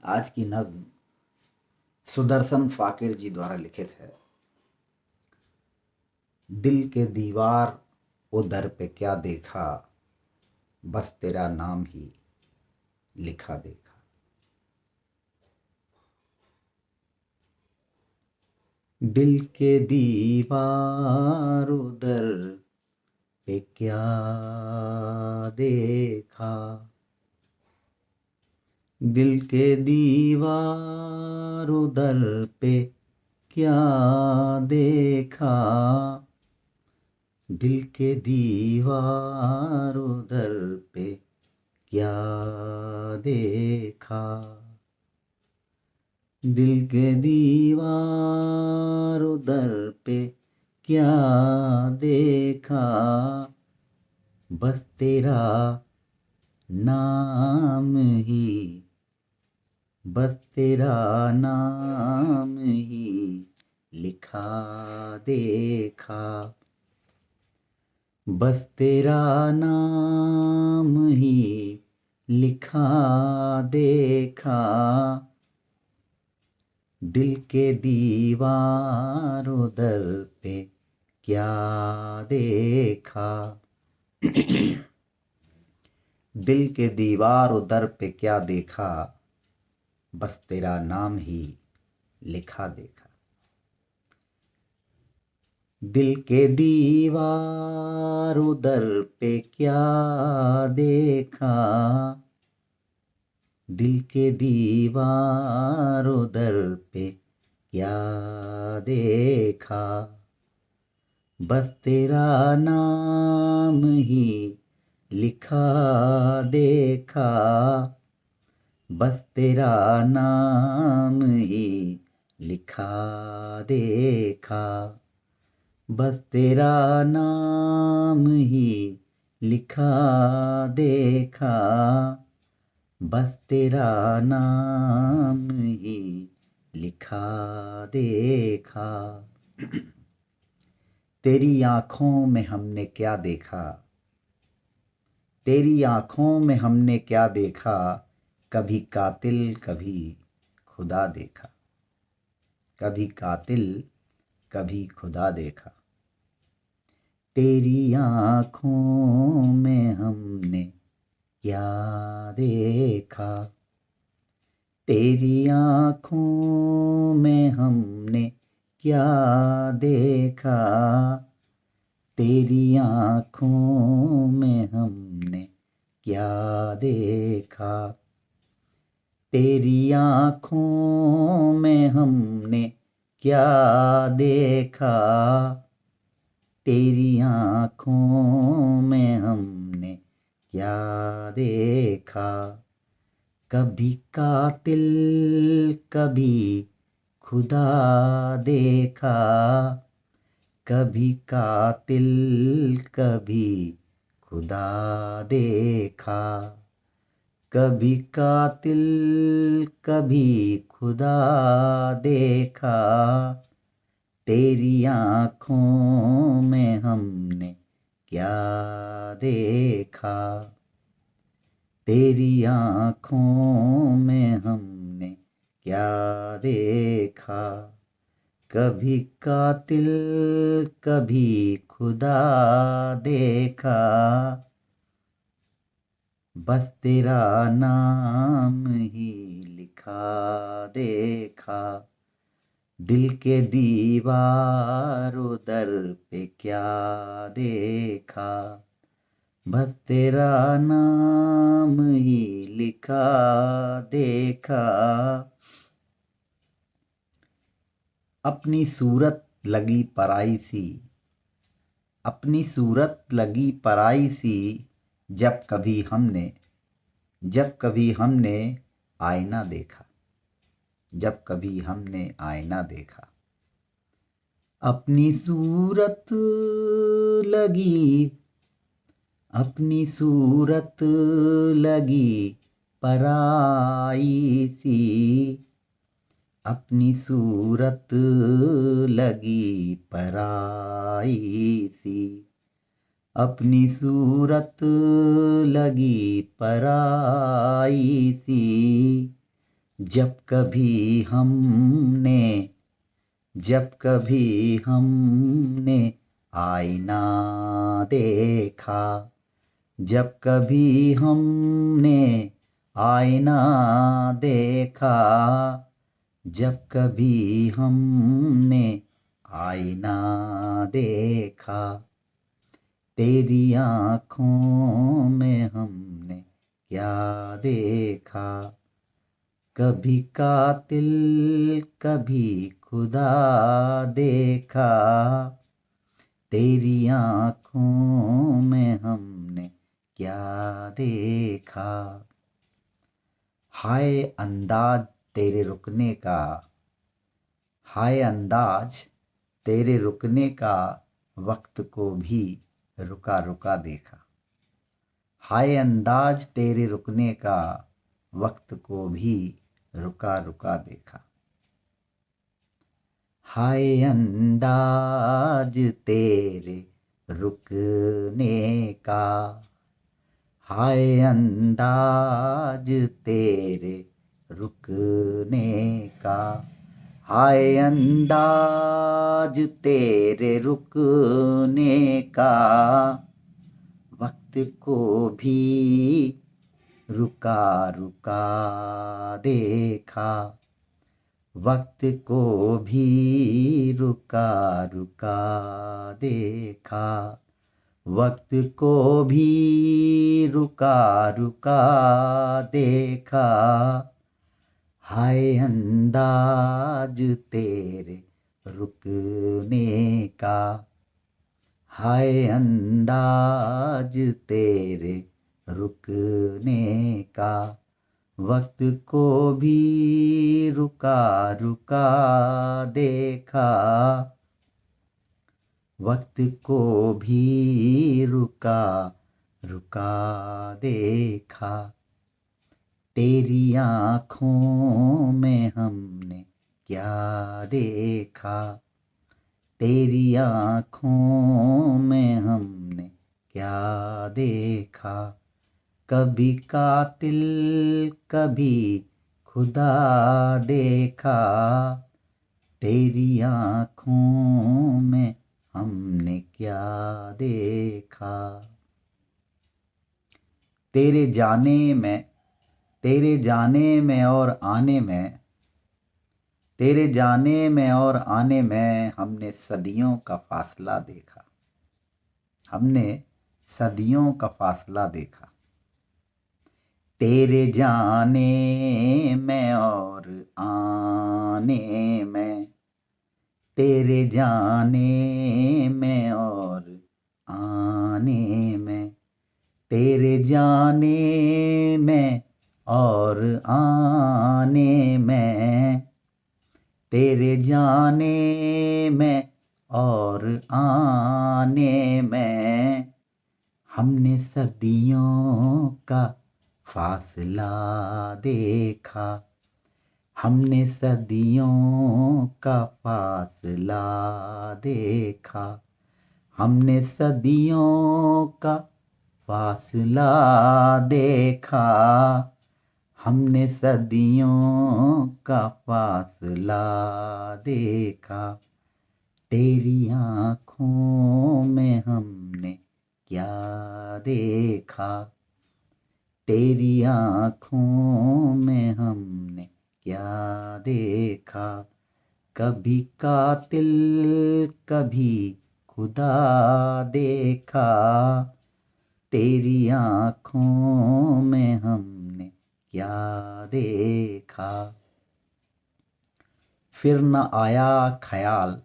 आज की नज़्म सुदर्शन फाकिर जी द्वारा लिखित है। दिल के दीवार वो दर पे क्या देखा, बस तेरा नाम ही लिखा देखा। दिल के दीवार उधर पे क्या देखा, दिल के दीवार उधर पे क्या देखा, दिल के दीवार उधर पे क्या देखा, दिल के दीवार उधर पे क्या देखा, बस तेरा नाम ही, बस तेरा नाम ही लिखा देखा, बस तेरा नाम ही लिखा देखा, दिल के दीवार उधर पे क्या देखा। दिल के दीवार उधर पे क्या देखा, बस तेरा नाम ही लिखा देखा। दिल के दीवार उधर पे क्या देखा, दिल के दीवार उधर पे क्या देखा, बस तेरा नाम ही लिखा देखा, बस तेरा नाम ही लिखा देखा, बस तेरा नाम ही लिखा देखा, बस तेरा नाम ही लिखा देखा। तेरी आँखों में हमने क्या देखा, तेरी आँखों में हमने क्या देखा, कभी कातिल कभी खुदा देखा, कभी कातिल कभी खुदा देखा। तेरी आँखों में हमने क्या देखा, तेरी आँखों में हमने क्या देखा, तेरी आँखों में हमने क्या देखा, तेरी आँखों में हमने क्या देखा, तेरी आँखों में हमने क्या देखा, कभी कातिल कभी खुदा देखा, कभी कातिल कभी खुदा देखा, कभी कातिल कभी खुदा देखा, तेरी आँखों में हमने क्या देखा, तेरी आँखों में हमने क्या देखा, कभी कातिल कभी खुदा देखा, बस तेरा नाम ही लिखा देखा। दिल के दीवार उधर पे क्या देखा, बस तेरा नाम ही लिखा देखा। अपनी सूरत लगी पराई सी, अपनी सूरत लगी पराई सी, जब कभी हमने, जब कभी हमने आईना देखा, जब कभी हमने आईना देखा। अपनी सूरत लगी, अपनी सूरत लगी पराई सी, अपनी सूरत लगी पराई सी, अपनी सूरत लगी पराई सी, जब कभी हमने आईना देखा, जब कभी हमने आईना देखा, जब कभी हमने आईना देखा, तेरी आँखों में हमने क्या देखा। कभी कातिल कभी खुदा देखा, तेरी आँखों में हमने क्या देखा। हाय अंदाज तेरे रुकने का, हाय अंदाज तेरे रुकने का, वक्त को भी रुका रुका देखा। हाय अंदाज तेरे रुकने का, वक्त को भी रुका रुका देखा। हाय अंदाज तेरे रुकने का, हाय अंदाज तेरे रुकने का, हाय अंदाज तेरे रुकने का, वक्त को भी रुका रुका देखा। वक्त को भी रुका रुका देखा, वक्त को भी रुका रुका देखा। हाय अंदाज तेरे रुकने का, हाय अंदाज तेरे रुकने का, वक्त को भी रुका रुका देखा। वक्त को भी रुका रुका देखा। तेरी आँखों में हमने क्या देखा, तेरी आँखों में हमने क्या देखा। कभी कातिल कभी खुदा देखा, तेरी आँखों में हमने क्या देखा। तेरे जाने में और आने में, तेरे जाने में और आने में हमने सदियों का फासला देखा, हमने सदियों का फासला देखा। तेरे जाने में और आने में, तेरे जाने में और आने में, तेरे जाने में और आने में, तेरे जाने में और आने में, हमने सदियों का फासला देखा, हमने सदियों का फासला देखा। हमने सदियों का फासला देखा, हमने सदियों का फासला देखा। तेरी आँखों में हमने क्या देखा, तेरी आँखों में हमने क्या देखा। कभी कातिल कभी खुदा देखा, तेरी आँखों में हमने क्या देखा। फिर न आया ख्याल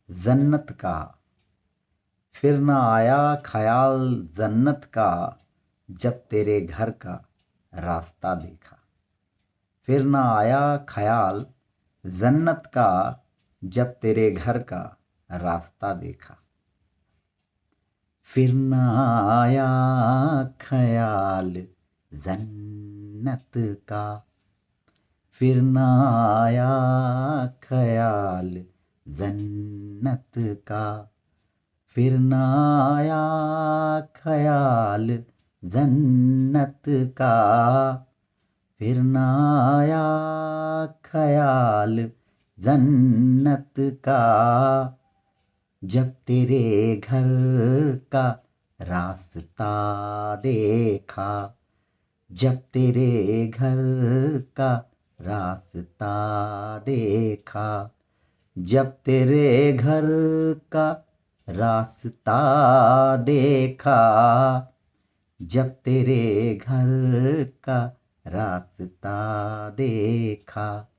जन्नत का, फिर न आया ख्याल जन्नत का, जब तेरे घर का रास्ता देखा। फिर न आया ख्याल जन्नत का, जब तेरे घर का रास्ता देखा। फिर न आया ख्याल जन्नत का, फिर न आया ख्याल जन्नत का, फिर न आया ख्याल जन्नत का, फिर न आया जन्नत का, जब तेरे घर का रास्ता देखा, जब तेरे घर का रास्ता देखा, जब तेरे घर का रास्ता देखा, जब तेरे घर का रास्ता देखा,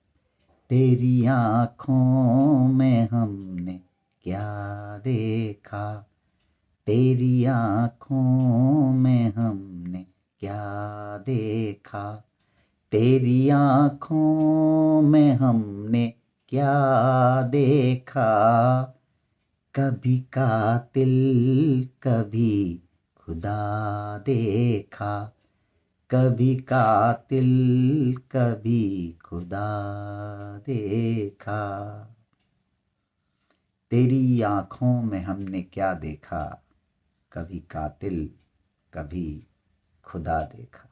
तेरी आँखों में हमने क्या देखा, तेरी आँखों में हमने क्या देखा, तेरी आँखों में हमने क्या देखा, कभी कातिल कभी खुदा देखा, कभी कातिल कभी खुदा देखा। तेरी आँखों में हमने क्या देखा, कभी कातिल कभी खुदा देखा।